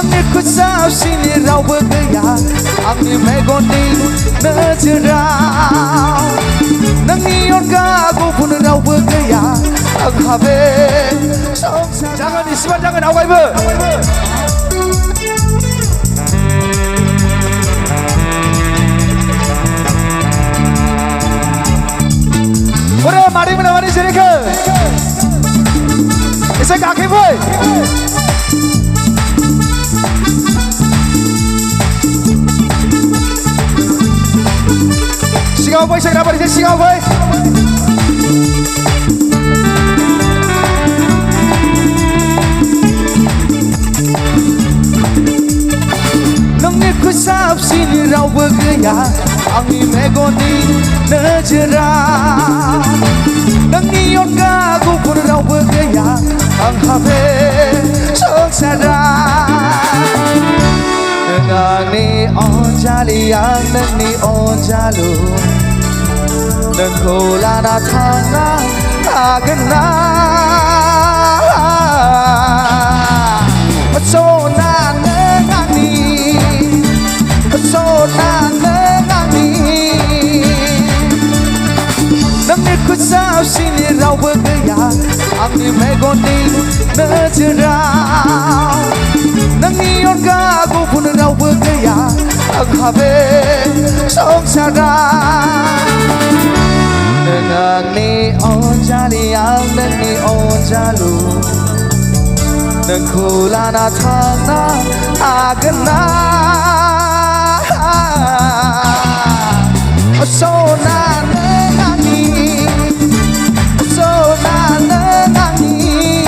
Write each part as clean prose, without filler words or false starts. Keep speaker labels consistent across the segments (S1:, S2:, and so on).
S1: nangit ku sab sini rau bergaya angin megoni nejerau nangion gagu pun rau bergaya ang habe jangan disibat jangan awai be Ore mari menawari sini ke Isa kaki boy Sigaw boy, saya dapat di sigaw boy Nangit ku sab sini rau bergaya angin megoni nejerau nangion gagu pun rau bergaya ang habe sengsara dengan ni on jali yang ni on jalu dan kolana tangan agena sona nengani sona nengani nangit ku sab sini rau bergaya angin megoni nejerau nangion gagu pun rau bergaya ang habe sengsara dengan ni on jali yang ni on jalu dan kulana tanah agena sona nengani sona nengani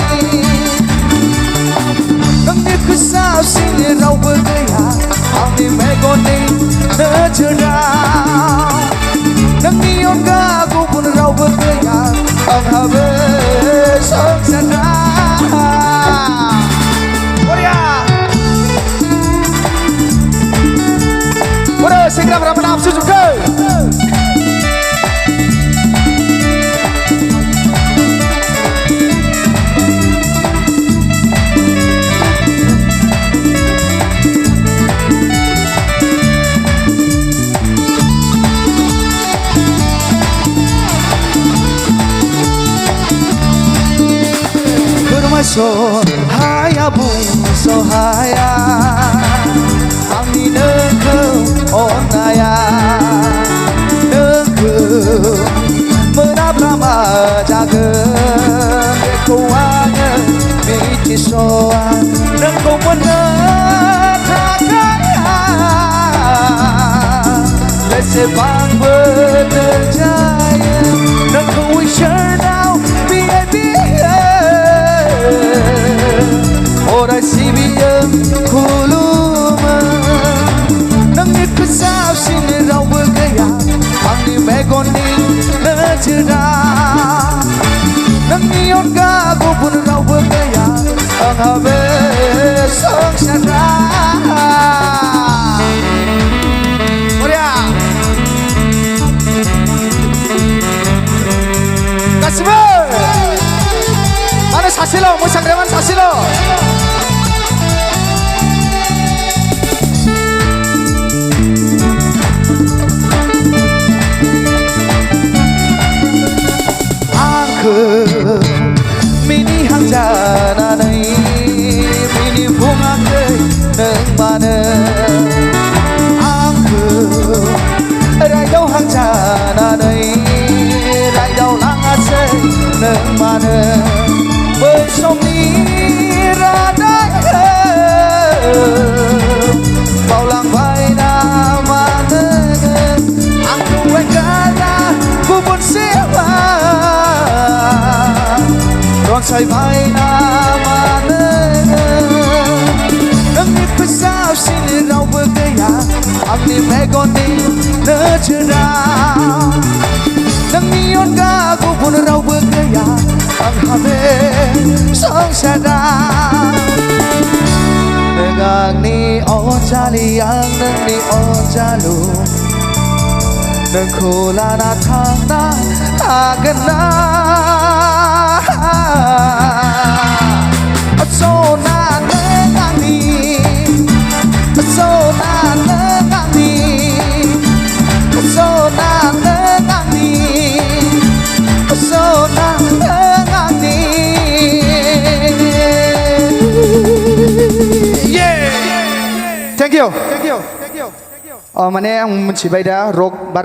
S1: nangit ku sab sini rau bergaya angin megoni nejerau nangion gagu pun rau bergaya ang habe sengsara Ora segera berapa nafsu juga So haya bung so haya angin nengkau onaya nengkau menabrama jaga kuanya miti soa nengkau menetapkannya lesebang berjaya nengkau wisher now Ora sibiyam kuluma nangit ku sab sini rau bergaya angin megoni nejerau nangion gagu pun rau bergaya ang habe sengsara Muria Kasih mana sasilo musang reman sasilo Mini hang jana nai mini bunga ke neng mana aku rai dau hang jana nai rai dau langat se neng mana besok ni radai paulang bai nama neng aku wengkala kubun siapa Ronsai vai nama nangit ku sab sini rau bergaya angin megoni nejerau nangion gagu pun rau bergaya ang habe sengsara dengan ni on jali yang ni on jalu nang kulana tanah agena sona nengani thank you माने आं मिथिबाय दा रक बारा